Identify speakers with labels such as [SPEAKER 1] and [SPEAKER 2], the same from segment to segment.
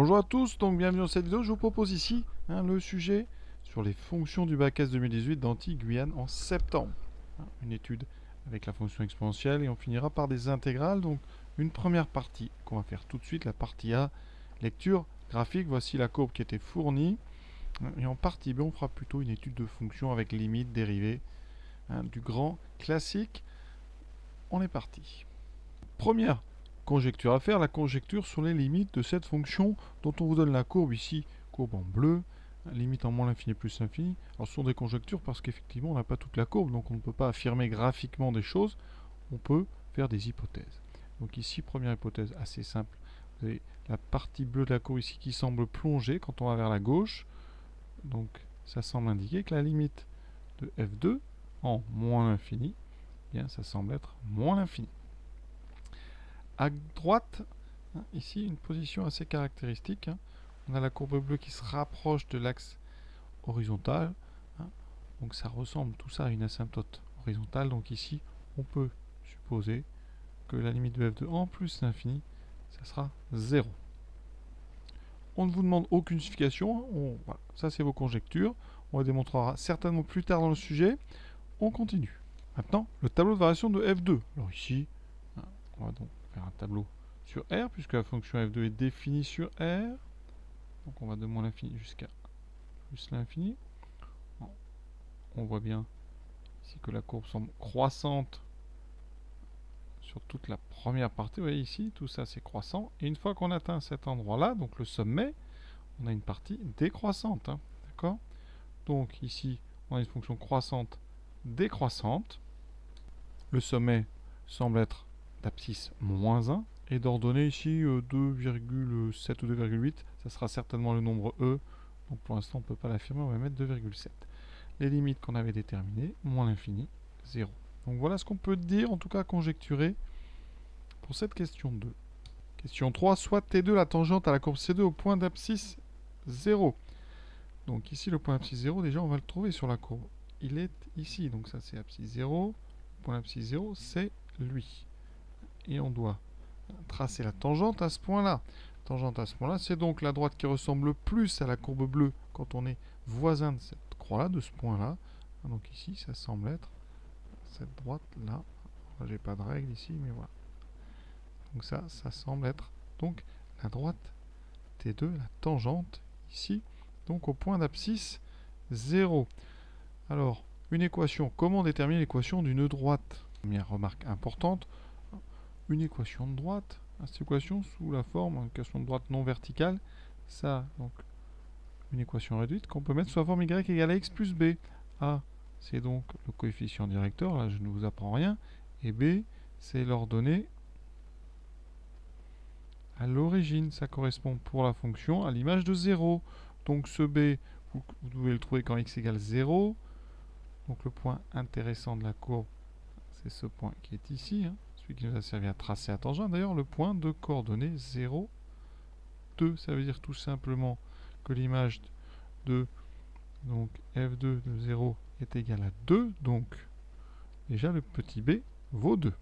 [SPEAKER 1] Bonjour à tous, donc bienvenue dans cette vidéo. Je vous propose ici le sujet sur les fonctions du bac S 2018 d'Antilles-Guyane en septembre. Une étude avec la fonction exponentielle et on finira par des intégrales. Donc une première partie qu'on va faire tout de suite, la partie A, lecture graphique. Voici la courbe qui était fournie. Et en partie B, on fera plutôt une étude de fonctions avec limites, dérivées, du grand classique. On est parti. Première conjecture à faire, la conjecture sur les limites de cette fonction dont on vous donne la courbe ici, courbe en bleu, limite en moins l'infini plus l'infini. Alors ce sont des conjectures parce qu'effectivement on n'a pas toute la courbe, donc on ne peut pas affirmer graphiquement des choses, on peut faire des hypothèses. Donc ici, première hypothèse assez simple, vous avez la partie bleue de la courbe ici qui semble plonger quand on va vers la gauche, donc ça semble indiquer que la limite de f2 en moins l'infini, bien ça semble être moins l'infini. À droite, ici, une position assez caractéristique. On a la courbe bleue qui se rapproche de l'axe horizontal. Donc ça ressemble tout ça à une asymptote horizontale. Donc ici, on peut supposer que la limite de f de en plus l'infini, ça sera 0. On ne vous demande aucune justification. Voilà, ça, c'est vos conjectures. On les démontrera certainement plus tard dans le sujet. On continue. Maintenant, le tableau de variation de f2. Alors ici, on va donc faire un tableau sur R, puisque la fonction f2 est définie sur R. Donc on va de moins l'infini jusqu'à plus l'infini. On voit bien ici que la courbe semble croissante sur toute la première partie. Vous voyez ici, tout ça c'est croissant. Et une fois qu'on atteint cet endroit-là, donc le sommet, on a une partie décroissante. D'accord? Donc ici, on a une fonction croissante décroissante. Le sommet semble être d'abscisse moins 1. Et d'ordonnée ici 2,7 ou 2,8, ça sera certainement le nombre E. Donc pour l'instant on ne peut pas l'affirmer, on va mettre 2,7. Les limites qu'on avait déterminées, moins l'infini, 0. Donc voilà ce qu'on peut dire, en tout cas conjecturer, pour cette question 2. Question 3, soit T2 la tangente à la courbe C2 au point d'abscisse 0. Donc ici le point d'abscisse 0, déjà on va le trouver sur la courbe. Il est ici, donc ça c'est abscisse 0. Le point d'abscisse 0, c'est lui. Et on doit tracer la tangente à ce point-là. Tangente à ce point-là, c'est donc la droite qui ressemble le plus à la courbe bleue quand on est voisin de cette croix-là, de ce point-là. Donc ici, ça semble être cette droite-là. J'ai pas de règle ici, mais voilà. Donc ça semble être donc la droite T2, la tangente ici, donc au point d'abscisse 0. Alors, une équation. Comment déterminer l'équation d'une droite? Première remarque importante. Une équation de droite, cette équation sous la forme, une équation de droite non verticale, ça, donc, une équation réduite qu'on peut mettre sous la forme y égale à x plus b. A, c'est donc le coefficient directeur, là je ne vous apprends rien, et b, c'est l'ordonnée à l'origine. Ça correspond pour la fonction à l'image de 0. Donc ce b, vous devez le trouver quand x égale 0. Donc le point intéressant de la courbe, c'est ce point qui est ici, celui qui nous a servi à tracer la tangente. D'ailleurs, le point de coordonnées 0, 2, ça veut dire tout simplement que l'image de donc f2 de 0 est égale à 2, donc déjà le petit b vaut 2.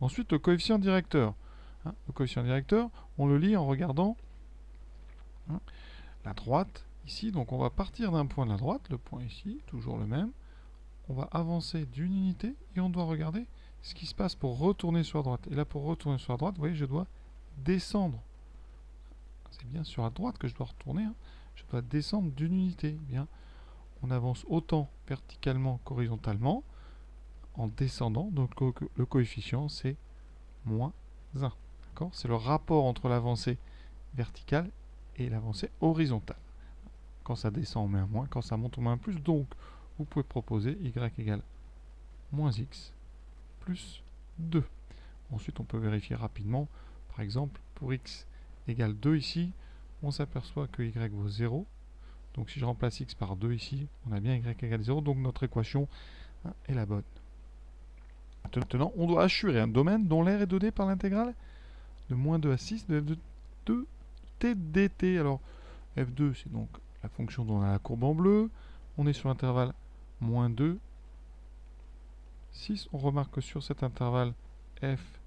[SPEAKER 1] Ensuite, le coefficient directeur. Le coefficient directeur, on le lit en regardant la droite ici. Donc on va partir d'un point de la droite, le point ici, toujours le même. On va avancer d'une unité et on doit regarder ce qui se passe pour retourner sur la droite. Et là, pour retourner sur la droite, vous voyez, je dois descendre. C'est bien sur la droite que je dois retourner. Je dois descendre d'une unité. Bien, on avance autant verticalement qu'horizontalement en descendant. Donc le coefficient, c'est moins 1. C'est le rapport entre l'avancée verticale et l'avancée horizontale. Quand ça descend, on met un moins. Quand ça monte, on met un plus. Donc, vous pouvez proposer y égale moins x plus 2. Ensuite, on peut vérifier rapidement. Par exemple, pour x égale 2 ici, on s'aperçoit que y vaut 0. Donc si je remplace x par 2 ici, on a bien y égale 0. Donc notre équation est la bonne. Maintenant, on doit assurer un domaine dont l'aire est donné par l'intégrale de moins 2 à 6 de f de t dt. Alors, f2, c'est donc la fonction dont on a la courbe en bleu. On est sur l'intervalle moins 2, 6. On remarque que sur cet intervalle, f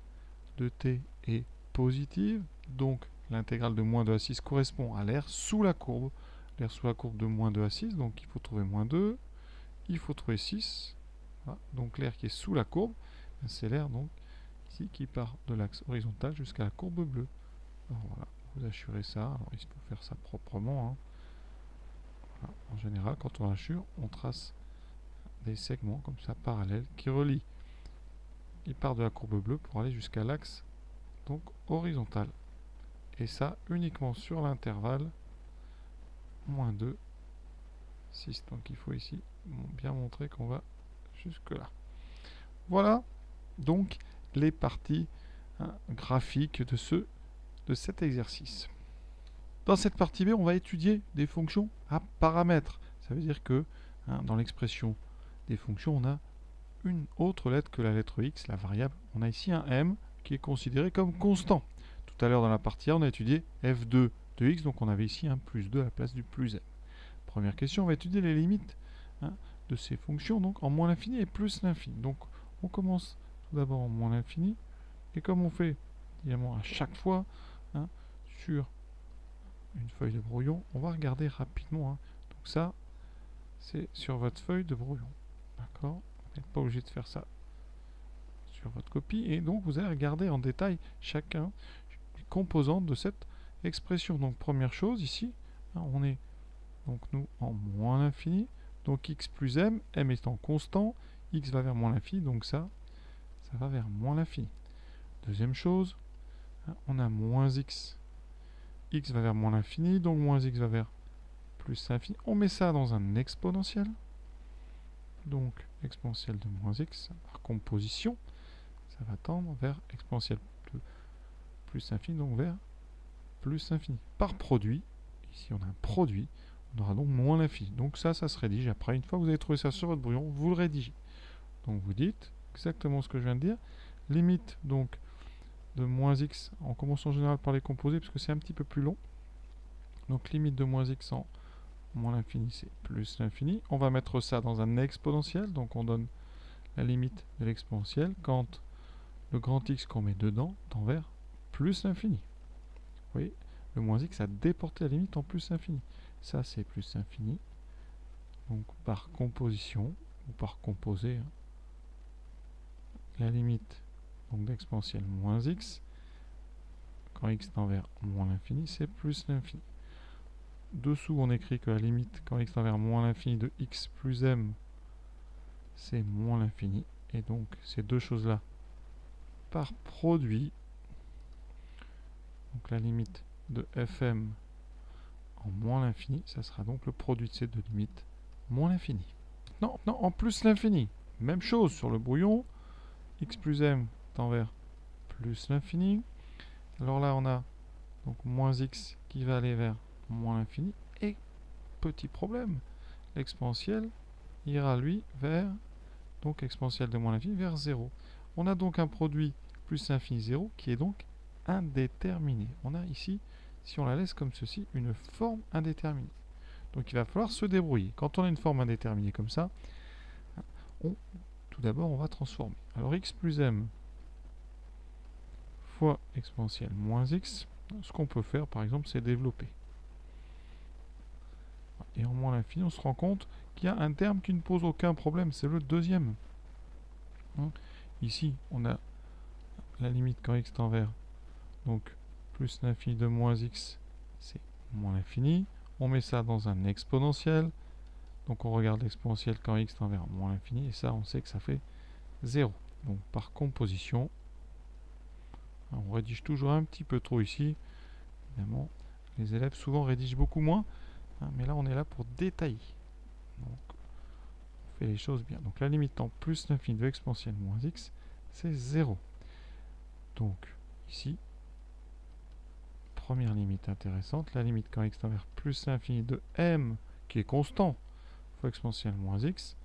[SPEAKER 1] de t est positive. Donc, l'intégrale de moins 2 à 6 correspond à l'air sous la courbe. L'air sous la courbe de moins 2 à 6, donc il faut trouver moins 2, il faut trouver 6. Voilà. Donc l'air qui est sous la courbe, c'est l'air donc ici qui part de l'axe horizontal jusqu'à la courbe bleue. Alors voilà, vous assurez ça. Alors il faut faire ça proprement. Hein. Voilà. En général, quand on assure, on trace des segments comme ça parallèles qui relient. Il part de la courbe bleue pour aller jusqu'à l'axe donc horizontal. Et ça uniquement sur l'intervalle moins 2, 6. Donc il faut ici bien montrer qu'on va jusque là. Voilà donc les parties graphiques de cet exercice. Dans cette partie B, on va étudier des fonctions à paramètres. Ça veut dire que dans l'expression des fonctions, on a une autre lettre que la lettre x, la variable. On a ici un m qui est considéré comme constant. Tout à l'heure dans la partie A, on a étudié f2 de x, donc on avait ici un plus 2 à la place du plus m. Première question, on va étudier les limites de ces fonctions, donc en moins l'infini et plus l'infini. Donc on commence tout d'abord en moins l'infini, et comme on fait évidemment à chaque fois sur une feuille de brouillon, on va regarder rapidement. Donc ça, c'est sur votre feuille de brouillon. D'accord ? Vous n'êtes pas obligé de faire ça sur votre copie, et donc vous allez regarder en détail chacun des composantes de cette expression. Donc première chose ici, on est donc nous en moins l'infini, donc x plus m, m étant constant, x va vers moins l'infini, donc ça va vers moins l'infini. Deuxième chose, on a moins x, x va vers moins l'infini, donc moins x va vers plus l'infini. On met ça dans un exponentiel, donc exponentiel de moins x, par composition, ça va tendre vers exponentiel de plus infini, donc vers plus infini. Par produit, ici on a un produit, on aura donc moins l'infini. Donc ça se rédige après. Une fois que vous avez trouvé ça sur votre brouillon, vous le rédigez. Donc vous dites exactement ce que je viens de dire. Limite donc de moins x, on commence en général par les composer parce que c'est un petit peu plus long. Donc limite de moins x en moins l'infini, c'est plus l'infini. On va mettre ça dans un exponentiel, donc on donne la limite de l'exponentiel quand le grand x qu'on met dedans tend vers plus l'infini. Vous voyez, le moins x a déporté la limite en plus l'infini. Ça, c'est plus infini. Donc, par composition, ou par composé, la limite d'exponentielle moins x, quand x tend vers moins l'infini, c'est plus l'infini. Dessous, on écrit que la limite, quand x tend vers moins l'infini de x plus m, c'est moins l'infini. Et donc, ces deux choses-là, par produit, donc la limite de fm en moins l'infini, ça sera donc le produit de ces deux limites, moins l'infini. Non, en plus l'infini. Même chose sur le brouillon, x plus m tend vers plus l'infini. Alors là, on a donc moins x qui va aller vers moins l'infini. Et petit problème, l'exponentiel ira lui vers, donc exponentiel de moins l'infini vers 0. On a donc un produit plus l'infini 0 qui est donc indéterminé. On a ici, si on la laisse comme ceci, une forme indéterminée. Donc il va falloir se débrouiller. Quand on a une forme indéterminée comme ça, tout d'abord on va transformer. Alors x plus m fois exponentielle moins x, ce qu'on peut faire par exemple c'est développer. Et en moins l'infini on se rend compte qu'il y a un terme qui ne pose aucun problème, c'est le deuxième. Ici on a la limite quand x tend vers donc plus l'infini de moins x, c'est moins l'infini. On met ça dans un exponentiel. Donc on regarde l'exponentiel quand x tend vers moins l'infini. Et ça, on sait que ça fait 0. Donc par composition, on rédige toujours un petit peu trop ici. Évidemment, les élèves souvent rédigent beaucoup moins. Mais là, on est là pour détailler. Donc on fait les choses bien. Donc la limite en plus l'infini de exponentielle moins x, c'est 0. Donc ici, première limite intéressante, la limite quand x tend vers plus l'infini de m, qui est constant, fois exponentielle moins x,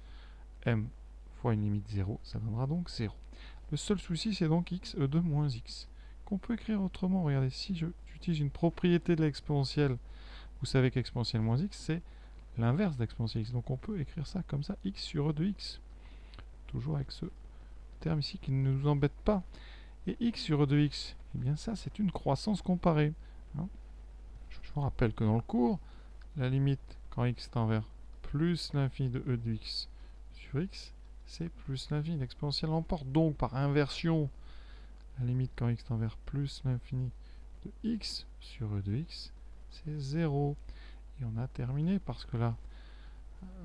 [SPEAKER 1] m fois une limite 0, ça donnera donc 0. Le seul souci, c'est donc x de moins x, qu'on peut écrire autrement. Regardez, si j'utilise une propriété de l'exponentielle, vous savez qu'exponentielle moins x, c'est l'inverse d'exponentielle x. Donc on peut écrire ça comme ça, x sur e de x. Toujours avec ce terme ici qui ne nous embête pas. Et x sur e de x, eh bien ça, c'est une croissance comparée. hein. Je vous rappelle que dans le cours, la limite quand x tend vers plus l'infini de e de x sur x, c'est plus l'infini. L'exponentielle l'emporte. Donc, par inversion, la limite quand x tend vers plus l'infini de x sur e de x, c'est 0. Et on a terminé parce que là,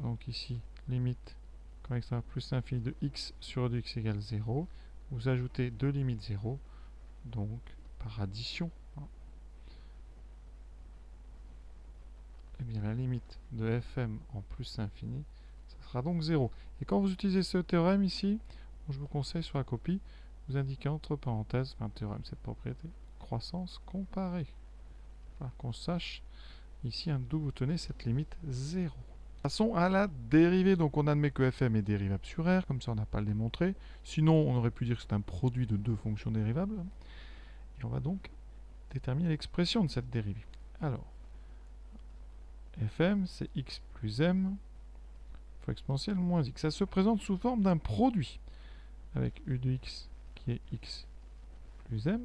[SPEAKER 1] donc ici, limite quand x tend vers plus l'infini de x sur e de x égale 0. Vous ajoutez deux limites 0, donc par addition, eh bien, la limite de fm en plus infini, ça sera donc 0. Et quand vous utilisez ce théorème ici, je vous conseille sur la copie, vous indiquez entre parenthèses, enfin théorème, cette propriété, croissance comparée. Voilà, qu'on sache ici d'où vous tenez cette limite 0. Passons à la dérivée. Donc on admet que fm est dérivable sur r, comme ça on n'a pas à le démontrer. Sinon on aurait pu dire que c'est un produit de deux fonctions dérivables. Et on va donc déterminer l'expression de cette dérivée. Alors, fm c'est x plus m fois exponentielle moins x. Ça se présente sous forme d'un produit avec u de x qui est x plus m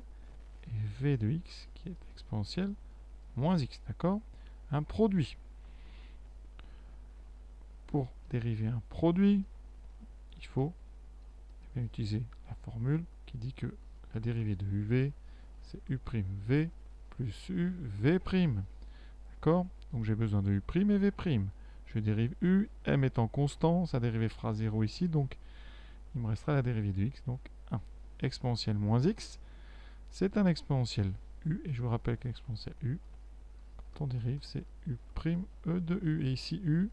[SPEAKER 1] et v de x qui est exponentielle moins x. D'accord? Un produit. Pour dériver un produit, il faut utiliser la formule qui dit que la dérivée de uv, c'est u' v plus u v'. D'accord? Donc j'ai besoin de u' et v'. Je dérive u, m étant constant, sa dérivée fera 0 ici, donc il me restera la dérivée de x, donc 1. Exponentielle moins x, c'est un exponentiel u, et je vous rappelle qu'un exponentiel u, quand on dérive, c'est u' e de u, et ici u,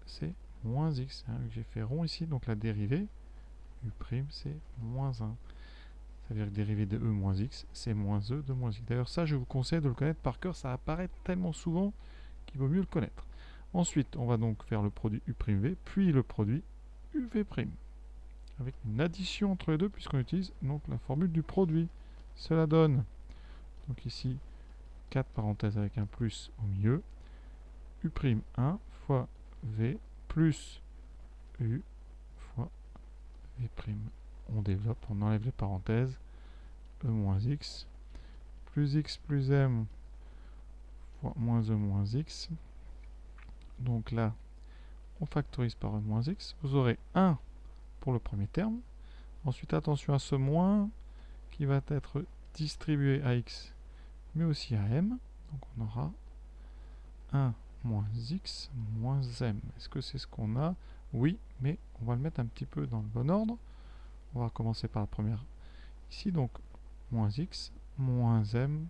[SPEAKER 1] c'est moins x, hein, j'ai fait rond ici, donc la dérivée, u' c'est moins 1. Ça veut dire que dérivée de e moins x, c'est moins e de moins x. D'ailleurs, ça, je vous conseille de le connaître par cœur, ça apparaît tellement souvent qu'il vaut mieux le connaître. Ensuite, on va donc faire le produit u'v, puis le produit uv', avec une addition entre les deux, puisqu'on utilise donc la formule du produit. Cela donne, donc ici, 4 parenthèses avec un plus au milieu, u'1 fois v plus u fois v'. On développe, on enlève les parenthèses, e moins x, plus x plus m fois moins e moins x. Donc là, on factorise par e moins x. Vous aurez 1 pour le premier terme. Ensuite, attention à ce moins qui va être distribué à x, mais aussi à m. Donc on aura 1 moins x moins m. Est-ce que c'est ce qu'on a? Oui, mais on va le mettre un petit peu dans le bon ordre. On va commencer par la première ici, donc moins x moins m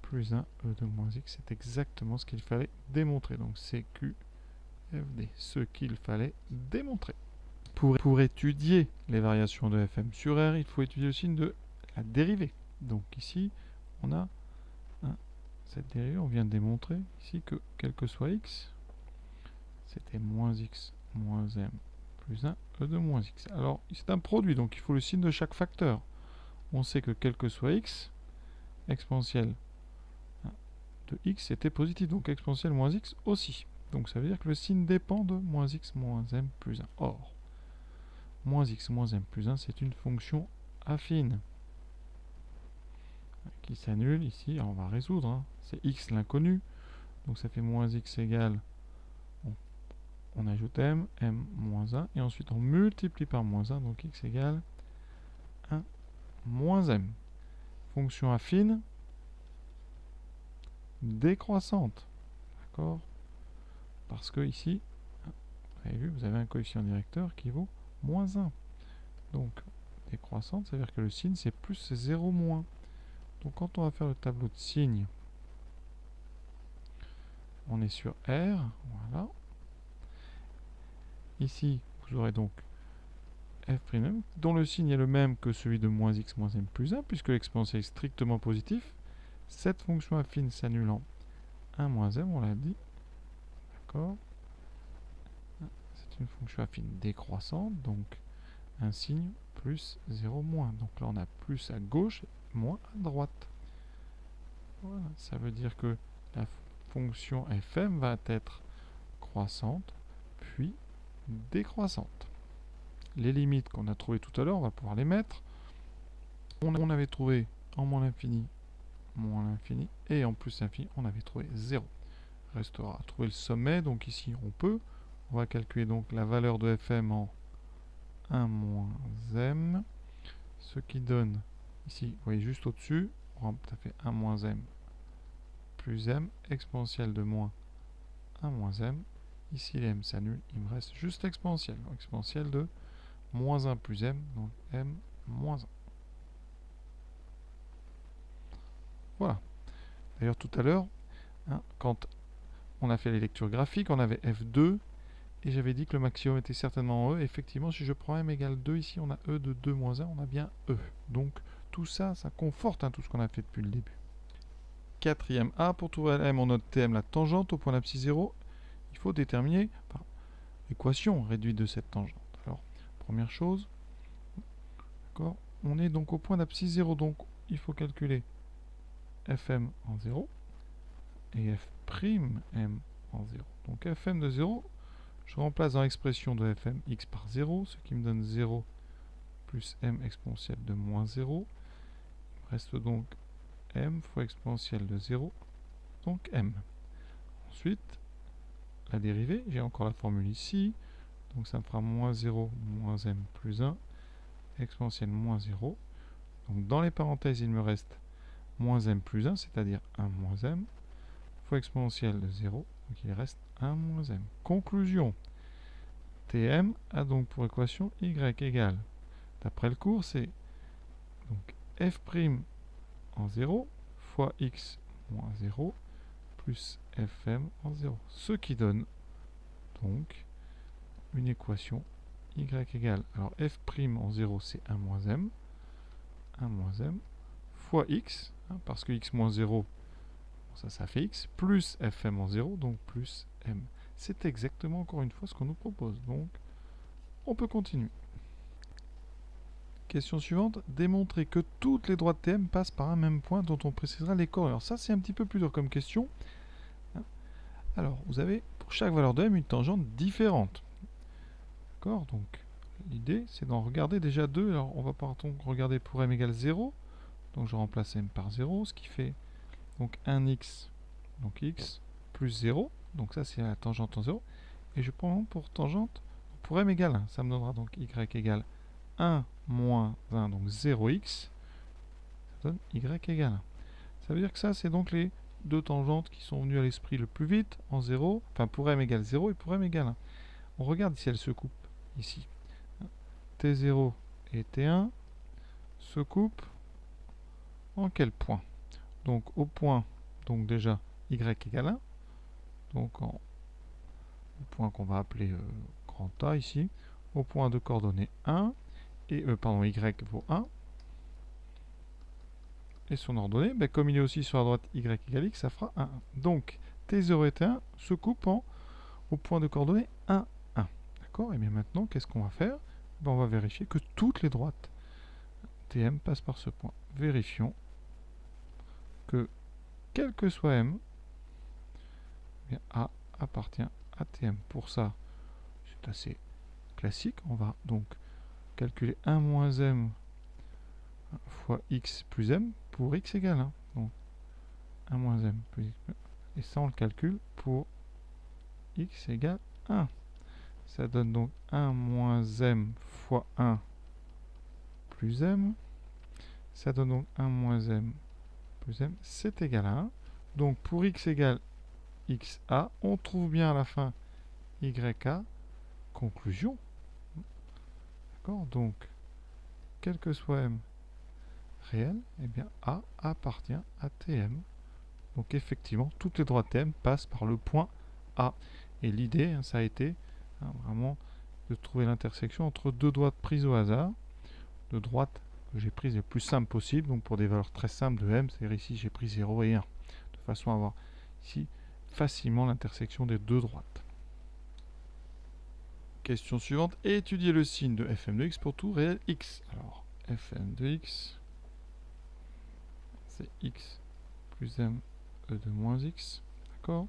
[SPEAKER 1] plus 1 e de moins x. C'est exactement ce qu'il fallait démontrer. Donc c'est QFD, ce qu'il fallait démontrer. Pour étudier les variations de fm sur r, il faut étudier le signe de la dérivée. Donc ici, on a cette dérivée, on vient de démontrer ici que quel que soit x, c'était moins x moins m plus 1 e de moins x. Alors, c'est un produit, donc il faut le signe de chaque facteur. On sait que quel que soit x, exponentielle de x était positif, donc exponentielle moins x aussi. Donc ça veut dire que le signe dépend de moins x moins m plus 1. Or, moins x moins m plus 1, c'est une fonction affine qui s'annule ici. Alors on va résoudre, hein. C'est x l'inconnu, donc ça fait moins x égale, on ajoute m moins 1, et ensuite on multiplie par moins 1, donc x égale 1 moins m. Fonction affine décroissante, d'accord? Parce que ici, vous avez vu, vous avez un coefficient directeur qui vaut moins 1. Donc, décroissante, ça veut dire que le signe, c'est plus, c'est 0 moins. Donc, quand on va faire le tableau de signes, on est sur R, voilà. Ici, vous aurez donc f', dont le signe est le même que celui de moins x moins m plus 1, puisque l'exponentiel est strictement positif. Cette fonction affine s'annulant 1 moins m, on l'a dit. D'accord? C'est une fonction affine décroissante, donc un signe plus 0 moins. Donc là, on a plus à gauche, moins à droite. Voilà, ça veut dire que la fonction fm va être croissante, puis décroissante. Les limites qu'on a trouvées tout à l'heure, on va pouvoir les mettre. On avait trouvé en moins l'infini moins l'infini, et en plus l'infini, on avait trouvé 0. Restera à trouver le sommet, donc ici on peut. On va calculer donc la valeur de fm en 1 moins m, ce qui donne, ici, vous voyez juste au-dessus, ça fait 1 moins m plus m, exponentielle de moins 1 moins m. Ici les m s'annulent, il me reste juste l'exponentielle. Exponentielle de moins 1 plus m, donc m moins 1. Voilà. D'ailleurs tout à l'heure, hein, quand on a fait les lectures graphiques, on avait f2, et j'avais dit que le maximum était certainement en E. Effectivement, si je prends m égale 2, ici on a E de 2 moins 1, on a bien E. Donc tout ça, ça conforte tout ce qu'on a fait depuis le début. Quatrième A, pour trouver m, on note Tm la tangente au point d'abscisse 0. Il faut déterminer par l'équation réduite de cette tangente. Alors, première chose, d'accord, on est donc au point d'abscisse 0, donc il faut calculer fm en 0 et f'm en 0. Donc fm de 0, je remplace dans l'expression de fm x par 0, ce qui me donne 0 plus m exponentielle de moins 0. Il me reste donc m fois exponentielle de 0, donc m. Ensuite, la dérivée, j'ai encore la formule ici, donc ça me fera moins 0 moins m plus 1, exponentielle moins 0. Donc dans les parenthèses, il me reste moins m plus 1, c'est-à-dire 1 moins m, fois exponentielle de 0, donc il reste 1 moins m. Conclusion, Tm a donc pour équation y égale, d'après le cours, c'est donc f' en 0 fois x moins 0 plus fm en 0. Ce qui donne donc une équation y égale, alors f' en 0 c'est 1 moins m, fois x, hein, parce que x moins 0, ça fait x, plus fm en 0, donc plus m. C'est exactement encore une fois ce qu'on nous propose, donc on peut continuer. Question suivante, démontrer que toutes les droites Tm passent par un même point dont on précisera les coordonnées. Alors ça c'est un petit peu plus dur comme question. Alors vous avez pour chaque valeur de m une tangente différente. D'accord, donc l'idée c'est d'en regarder déjà deux. Alors on va par exemple regarder pour m égale 0. Donc je remplace m par 0, ce qui fait donc 1x, donc x, plus 0. Donc ça c'est la tangente en 0. Et je prends pour tangente pour m égale 1. Ça me donnera donc y égale 1 moins 1, donc 0x, ça donne y égale 1. Ça veut dire que ça, c'est donc les deux tangentes qui sont venues à l'esprit le plus vite, en 0, enfin pour m égale 0 et pour m égale 1. On regarde si elles se coupent, ici. T0 et T1 se coupent en quel point? Donc au point, donc déjà, y égale 1, donc au point qu'on va appeler grand A ici, au point de coordonnées 1, et y vaut 1, et son ordonnée, ben, comme il est aussi sur la droite y égale x, ça fera 1. Donc T0 et T1 se coupent au point de coordonnées 1, 1. D'accord? Et bien maintenant, qu'est-ce qu'on va faire? Ben, on va vérifier que toutes les droites Tm passent par ce point. Vérifions que, quel que soit m, bien, A appartient à Tm. Pour ça, c'est assez classique. On va donc calculer 1 moins m fois x plus m pour x égale 1. Donc 1 moins m plus x plus 1. Et ça, on le calcule pour x égale 1. Ça donne donc 1 moins m fois 1 plus m. Ça donne donc 1 moins m plus m, c'est égal à 1. Donc pour x égale xa, on trouve bien à la fin yk. Conclusion. D'accord? Donc, quel que soit m réel, eh bien A appartient à Tm. Donc effectivement, toutes les droites Tm passent par le point A. Et l'idée, ça a été vraiment de trouver l'intersection entre deux droites prises au hasard, deux droites que j'ai prises les plus simples possibles, donc pour des valeurs très simples de m, c'est-à-dire ici j'ai pris 0 et 1, de façon à avoir ici facilement l'intersection des deux droites. Question suivante, étudier le signe de fm de x pour tout réel x. Alors, fm de x, c'est x plus m e de moins x, d'accord?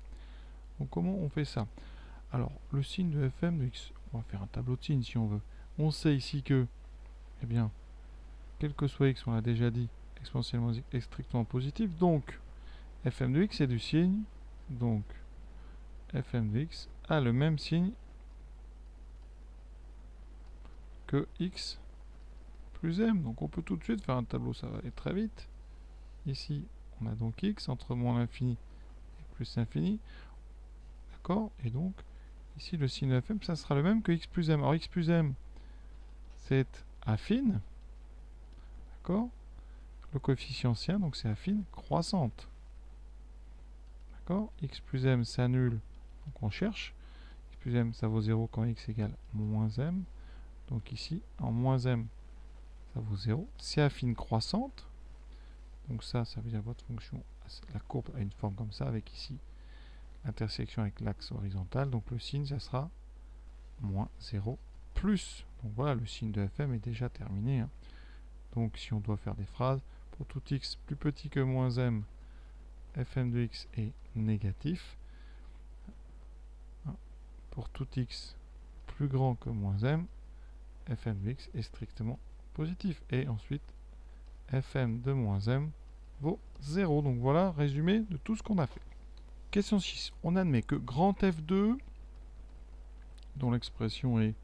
[SPEAKER 1] Donc comment on fait ça? Alors, le signe de fm de x, on va faire un tableau de signes si on veut. On sait ici que, eh bien, quel que soit x, on l'a déjà dit, exponentielle moins x est strictement positif. Donc, fm de x est du signe. Donc, fm de x a le même signe que x plus m. Donc, on peut tout de suite faire un tableau, ça va aller très vite. Ici, on a donc x entre moins l'infini et plus l'infini. D'accord? Et donc, ici, le signe de fm, ça sera le même que x plus m. Alors, x plus m, c'est affine. D'accord? Le coefficient sien, donc c'est affine croissante. D'accord? X plus m s'annule, donc on cherche. X plus m, ça vaut 0 quand x égale moins m. Donc ici, en moins m, ça vaut 0. C'est affine croissante. Donc ça veut dire votre fonction, la courbe a une forme comme ça, avec ici l'intersection avec l'axe horizontal. Donc le signe, ça sera moins 0 plus. Donc voilà, le signe de fm est déjà terminé. Hein. Donc si on doit faire des phrases, pour tout x plus petit que moins m, fm de x est négatif. Pour tout x plus grand que moins m, fm de x est strictement positif. Et ensuite, fm de moins m vaut 0. Donc voilà, résumé de tout ce qu'on a fait. Question 6. On admet que grand F2, dont l'expression est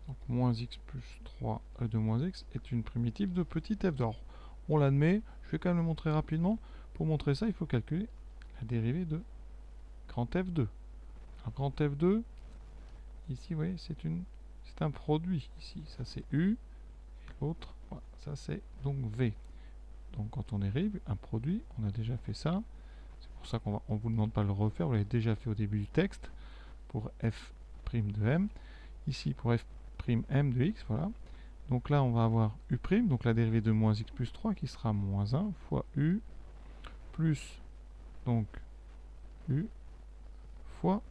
[SPEAKER 1] donc moins x plus 3 de moins x, est une primitive de petit f d'or. On l'admet, je vais quand même le montrer rapidement. Pour montrer ça, il faut calculer la dérivée de grand F2. Alors grand F2, ici, vous voyez, c'est un produit. Ici, ça c'est U, et l'autre, voilà, ça c'est donc V. Donc quand on dérive un produit, on a déjà fait ça. C'est pour ça qu'on ne vous demande pas de le refaire, vous l'avez déjà fait au début du texte, pour f' de m. Ici, pour f' m de x, voilà. Donc là, on va avoir u', donc la dérivée de moins x plus 3, qui sera moins 1 fois u, plus donc u fois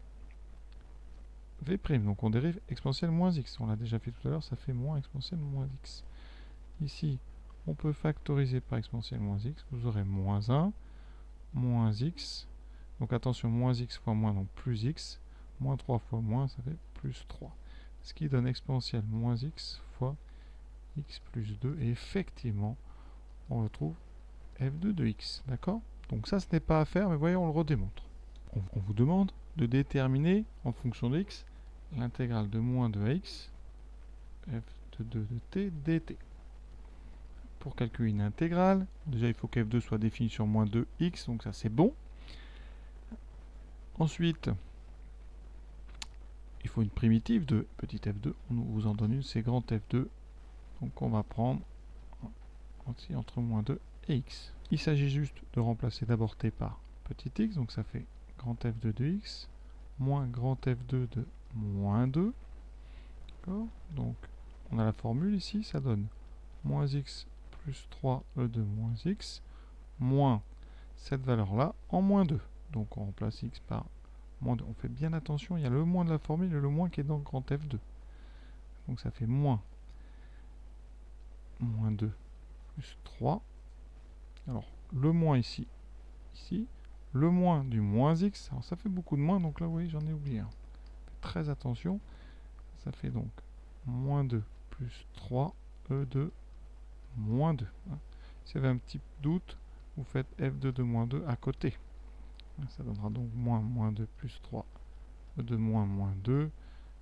[SPEAKER 1] v'. Donc on dérive exponentielle moins x. On l'a déjà fait tout à l'heure, ça fait moins exponentielle moins x. Ici, on peut factoriser par exponentielle moins x. Vous aurez moins 1, moins x. Donc attention, moins x fois moins, donc plus x. Moins 3 fois moins, ça fait plus 3. Ce qui donne exponentielle moins x fois x plus 2. Et effectivement, on retrouve f2 de x. D'accord? Donc ça, ce n'est pas à faire, mais voyez, on le redémontre. On vous demande de déterminer, en fonction de x, l'intégrale de moins de x, f de 2 de t dt. Pour calculer une intégrale, déjà il faut que f2 soit défini sur moins 2x, donc ça c'est bon. Ensuite, il faut une primitive de petit f2, on vous en donne une, c'est grand f2, donc on va prendre entre moins 2 et x. Il s'agit juste de remplacer d'abord t par petit x, donc ça fait grand f2 de x, moins grand f2 de moins 2. D'accord? Donc on a la formule ici, ça donne moins x plus 3e de moins x, moins cette valeur-là en moins 2. Donc on remplace x par moins 2. On fait bien attention, il y a le moins de la formule et le moins qui est dans grand F2. Donc ça fait moins 2 plus 3. Alors le moins ici, le moins du moins x. Alors ça fait beaucoup de moins, donc là vous voyez j'en ai oublié un. Faites très attention. Ça fait donc moins 2 plus 3 de moins 2. Si vous avez un petit doute, vous faites f2 de moins 2 à côté. Ça donnera donc moins 2 plus 3 de moins 2,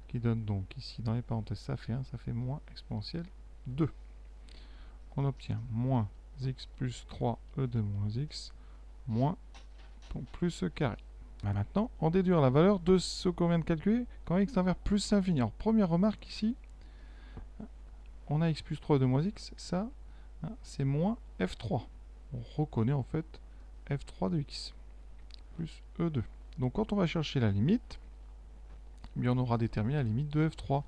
[SPEAKER 1] qui donne donc ici dans les parenthèses ça fait 1, ça fait moins exponentielle 2. On obtient moins x plus 3e de moins x, moins donc plus e carré. Maintenant, en déduire la valeur de ce qu'on vient de calculer quand x tend vers plus l'infini. Alors première remarque ici, on a x plus 3 de moins x, ça c'est moins f3. On reconnaît en fait f3 de x plus e2. Donc quand on va chercher la limite, eh bien on aura déterminé la limite de f3.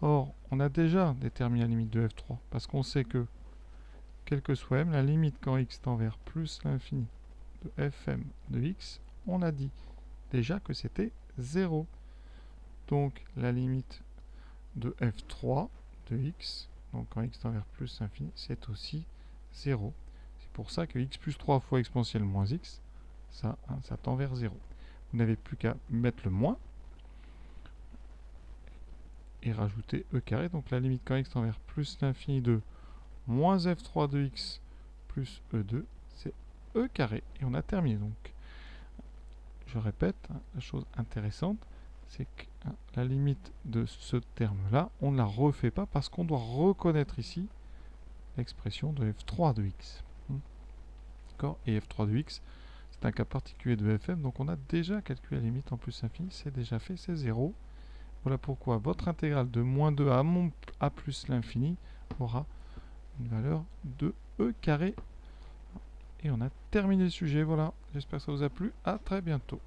[SPEAKER 1] Or, on a déjà déterminé la limite de f3 parce qu'on sait que, quel que soit m, la limite quand x tend vers plus l'infini de fm de x, on a dit déjà que c'était 0. Donc la limite de f3 de x, donc quand x tend vers plus l'infini, c'est aussi 0. C'est pour ça que x plus 3 fois exponentielle moins x, ça tend vers 0. Vous n'avez plus qu'à mettre le moins et rajouter e carré. Donc la limite quand x tend vers plus l'infini de moins f3 de x plus E2, c'est E carré. Et on a terminé. Donc, je répète, hein, la chose intéressante, c'est que la limite de ce terme-là, on ne la refait pas parce qu'on doit reconnaître ici l'expression de f3 de x. D'accord? Et f3 de x, c'est un cas particulier de fm, donc on a déjà calculé la limite en plus infini, c'est déjà fait, c'est 0. Voilà pourquoi votre intégrale de moins 2 à plus l'infini aura une valeur de e carré. Et on a terminé le sujet, voilà. J'espère que ça vous a plu. À très bientôt.